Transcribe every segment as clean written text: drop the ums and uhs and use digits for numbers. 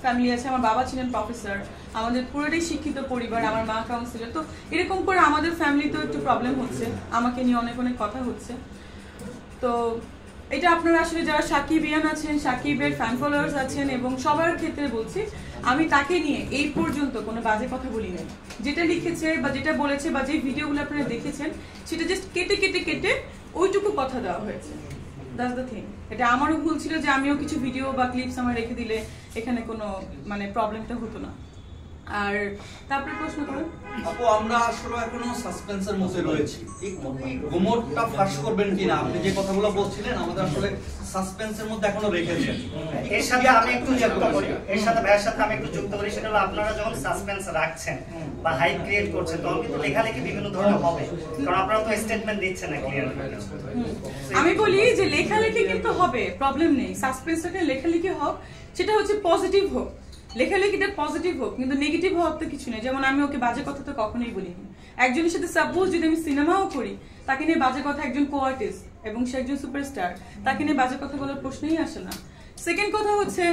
Family আছে, আমার বাবা ছিলেন প্রফেসর, আমাদের পুরোটাই শিক্ষিত পরিবার, আমার মা কাউন্সিলর। তো এরকম করে আমাদের ফ্যামিলিতেও একটু প্রবলেম হচ্ছে, আমাকে নিয়ে অনেক অনেক কথা হচ্ছে। তো এটা আপনারা আসলে যারা সাকিবিয়ান আছেন, সাকিবের ফ্যান ফলোয়ার্স আছেন এবং সবার ক্ষেত্রে বলছি, আমি তাকে নিয়ে এই পর্যন্ত কোনো বাজে কথা বলি নাই। যেটা লিখেছে বা যেটা বলেছে বা যে ভিডিওগুলো আপনারা দেখেছেন সেটা জাস্ট কেটে কেটে কেটে ওইটুকু কথা দেওয়া হয়েছে। That's the thing. এটা আমারও ভুল ছিল যে আমিও কিছু ভিডিও বা ক্লিপস আমার রেখে দিলে এখানে কোনো প্রবলেমটা হতো না। আর তারপরে প্রশ্ন করেন আপু, আমরা আসলে এখনো সাসপেন্সের মধ্যে রয়েছি, গুমরটা ফাঁস করবেন কিনা? আপনি যে কথাগুলো বলছিলেন আমাদের আসলে সাসপেন্সের মধ্যে এখনো রেখেছেন। এর সাথে আমি একটু যুক্ত করি, এর সাথে ভাইয়ের সাথে আমি একটু যুক্ত করি, সেটা হলো আপনারা যখন সাসপেন্স রাখছেন বা হাইপ ক্রিয়েট করছেন তখন কিন্তু লেখালেখি বিভিন্ন ধরনের হবে, কারণ আপনারা তো স্টেটমেন্ট দিচ্ছেন না ক্লিয়ার। আমি বলি যে লেখালেখি কিন্তু হবে, প্রবলেম নেই। সাসপেন্সটাকে লেখালেখি হোক, সেটা হচ্ছে পজিটিভ হোক, লেখালেখিটা পজিটিভ হোক, কিন্তু নেগেটিভ হওয়ার তো কিছু নেই। যেমন আমি ওকে বাজে কথা তো কখনোই বলিনি। একজনের সাথে সাপোজ যদি আমি সিনেমাও করি, তাকে নিয়ে বাজে কথা, একজন কো আর্টিস্ট এবং সে একজন সুপারস্টার, তাকে নিয়ে বাজে কথা বলার প্রশ্নই আসে না। সেকেন্ড কথা হচ্ছে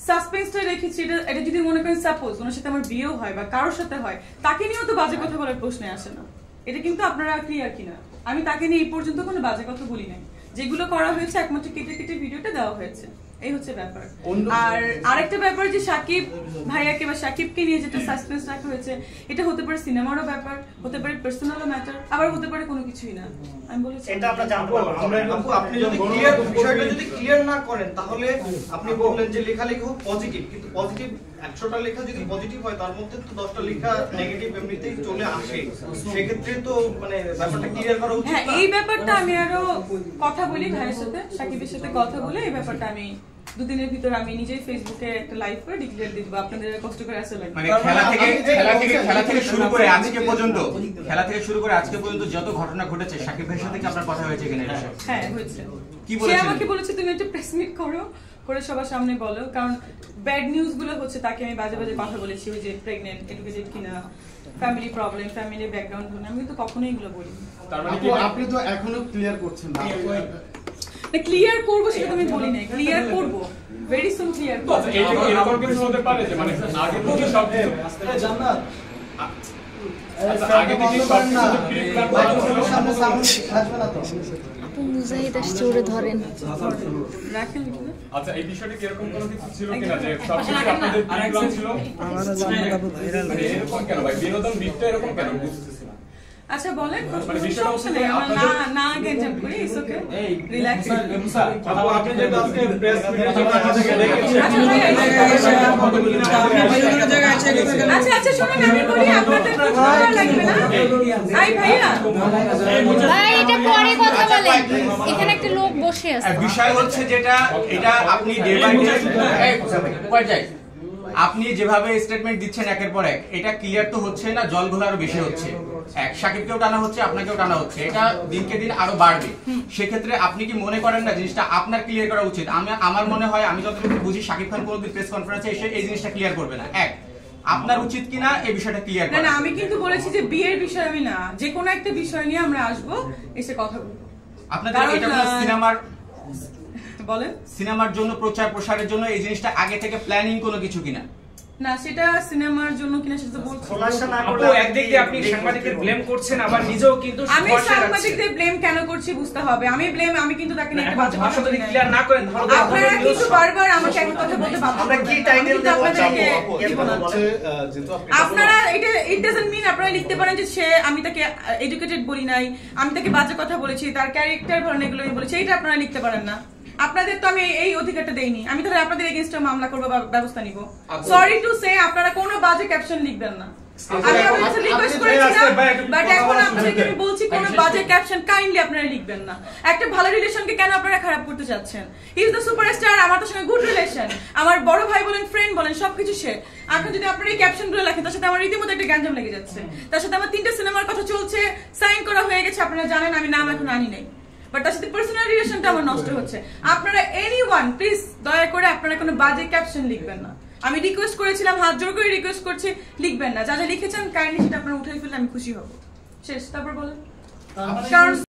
সাসপেন্সটা রেখেছি, এটা যদি মনে করেন সাপোজ ওনার সাথে আমার বিয়েও হয় বা কারোর সাথে হয়, তাকে নিয়েও তো বাজে কথা বলার প্রশ্নে আসে না। এটা কিন্তু আপনারা ক্লিয়ার কিনা? আমি তাকে নিয়ে এই পর্যন্ত কোনো বাজে কথা বলি নাই। যেগুলো করা হয়েছে একমাত্র কেটে কেটে ভিডিওটা দেওয়া হয়েছে, এই হচ্ছে ব্যাপার। আর আরেকটা ব্যাপার যে সাকিব ভাইয়াকে বা সাকিবকে নিয়ে যেটা সাসপেন্স রাখা হয়েছে, এটা হতে পারে সিনেমারও ব্যাপার, হতে পারে পার্সোনাল ম্যাটার, আবার হতে পারে কোনো কিছুই না। আমি বলেছি এটা আমরা জানতে পারবো। আপনি যদি বিষয়টা যদি ক্লিয়ার না করেন, তাহলে আপনি বললেন যে লেখালেখি হোক পজিটিভ, কিন্তু পজিটিভ 100টা লেখা যদি পজিটিভ হয় তার মধ্যে তো 10টা লেখা নেগেটিভ এমনিতেই চলে আসে। সেক্ষেত্রে তো ব্যাপারটা ক্লিয়ার করা উচিত। হ্যাঁ, এই ব্যাপারটা আমি আরো কথা বলি ভাইয়ের সাথে, সাকিবের সাথে কথা বলে এই ব্যাপারটা আমি দুদিনের ভিতর আমি নিজেই ফেসবুকে একটা লাইভ করে ডিক্লেয়ার দিয়ে দেব। আপনাদের কষ্ট করে আসলে লাগবে মানে খেলা থেকে শুরু করে আজকে পর্যন্ত যত ঘটনা ঘটেছে সাকিব ভাইয়ের সাথে কি আপনার কথা হয়েছে কিনা? হ্যাঁ, হয়েছে। কি সে আমাকে বলেছে তুমি একটা প্রেস মিট করো, করে সবার সামনে বলো, কারণ ব্যাড নিউজ গুলো হচ্ছে, তাকে আমি বাজে বাজে কথা বলেছি, ওই যে প্রেগনেন্ট, এডুকেটেড কিনা, ফ্যামিলি প্রবলেম, ফ্যামিলি ব্যাকগ্রাউন্ড, আমি তো কখনোই এগুলো বলি। আপনি তো এখনো ক্লিয়ার করছেন না। ক্লিয়ার করবো সেটা তো আমি বলি না, ক্লিয়ার করবো, ভেরি সুন ক্লিয়ার করবো। এরকম কিছু হতে পারে যে মানে আগে থেকে সব জান্নাত আগে থেকে সব কিছু সামনে সামনে আসবে না তো। আপু মুজাহিদ আসছে, ওরে ধরেন। রাখেন। আচ্ছা, এই বিষয়টা কি এরকম কোনো কিছু ছিল কিনা যে সব কিছু আপনাদের প্ল্যান ছিল? মানে এরকম কেন ভাই, বিনোদন দিকটা এরকম কেন বুঝতেছি না। আচ্ছা বলেন, সমস্যা নেই, আমরা না গেঞ্জাম করি, ইটস ওকে, রিল্যাক্স। আপনি যে আজকে প্রেস মিটে আচ্ছা শুনুন, আমি বলি আপনাদের তো ভালো লাগবে না। আই ভাইয়া, ভাই এটা পরে কথা বলেন, এখানে একটা লোক বসে আছে। বিষয় হচ্ছে যেটা, এটা আপনি ডে বাই ডে আপনি যেভাবে স্টেটমেন্ট দিচ্ছেন একের পর এক, এটা ক্লিয়ার তো হচ্ছে না, জল ঘোলারও বেশি হচ্ছে। সাকিবকেও টানা হচ্ছে, আপনাকেও টানা হচ্ছে, এটা দিনকে দিন আরো বাড়বে। সেক্ষেত্রে আপনি কি মনে করেন না জিনিসটা আপনার ক্লিয়ার করা উচিত? আমার মনে হয়, আমি যতটুকু বুঝি সাকিব খান কোনোদিন প্রেস কনফারেন্সে এসে এই জিনিসটা ক্লিয়ার করবে না। আপনার উচিত কিনা এই বিষয়টা ক্লিয়ার করা? না, আমি কিন্তু বলেছি যে বিয়ের বিষয় আমি না, যে কোনো একটা বিষয় নিয়ে আমরা আসবো, এসে কথা বলবো। আপনাদের এটা সিনেমার জন্য প্রচার প্রসারের জন্য এই জিনিসটা আগে থেকে প্ল্যানিং কোনো কিছু কিনা? না, সেটা সিনেমার জন্য কিনা সেটা বলছি। আপু একদিক দিয়ে আপনি সাংবাদিকদের ব্লেম করছেন, আবার নিজেও কিন্তু আমি সাংবাদিকদের ব্লেম কেন করছি বুঝতে হবে। আমি কিন্তু তাকে নিয়ে একটা বাজে কথা বলি না। ক্লিয়ার না করেন তাহলে আপনারা কিছু বারবার আমাকে একটা কথা বলতে বাধ্য আমরা কি টাইটেল দেব? আপনারা এটা ইট ডাজন্ট মিন আপনারা লিখতে পারেন যে সে, আমি তাকে এডুকেটেড বলি নাই, আমি তাকে বাজে কথা বলেছি, তার ক্যারেক্টার ভালো এগুলো বলেছি, এটা আপনারা লিখতে পারেন না। আপনাদের তো আমি এই অধিকারটা দেইনি, আমি তাহলে আপনাদের এগেইনস্টে মামলা করব বা ব্যবস্থা নিব। সরি টু সে, আপনারা কোনো বাজে ক্যাপশন লিখবেন না। আমি আপনাদের রিকোয়েস্ট করেছিলাম, বাট এখন আপনাদেরকে আমি বলছি কোনো বাজে ক্যাপশন কাইন্ডলি আপনারা লিখবেন না। একটা ভালো রিলেশনকে কেন আপনারা খারাপ করতে চাচ্ছেন? হি ইজ দ্য সুপারস্টার, আমার তার সঙ্গে গুড রিলেশন, আমার বড় ভাই বলেন, ফ্রেন্ড বলেন, সবকিছু সে। এখন যদি আপনারা এই ক্যাপশনগুলো লেখেন, তার সাথে আমার রীতিমতো একটা গ্যাঞ্জাম লেগে যাচ্ছে। তার সাথে আমার 3টা সিনেমার কথা চলছে, সাইন করা হয়ে গেছে, আপনারা জানেন, আমি নাম এখন আনি নাই, বাট তার সাথে পার্সোনাল রিলেশনটা আমার নষ্ট হচ্ছে। আপনারা এনিওয়ান প্লিজ দয়া করে আপনারা কোনো বাজে ক্যাপশন লিখবেন না। আমি রিকোয়েস্ট করেছিলাম, হাত জোর করে রিকোয়েস্ট করছি, লিখবেন না। যা যা লিখেছেন কাইন্ডলি সেটা আপনারা উঠাই ফেললে আমি খুশি হব। শেষ, তারপর বলেন। কারণ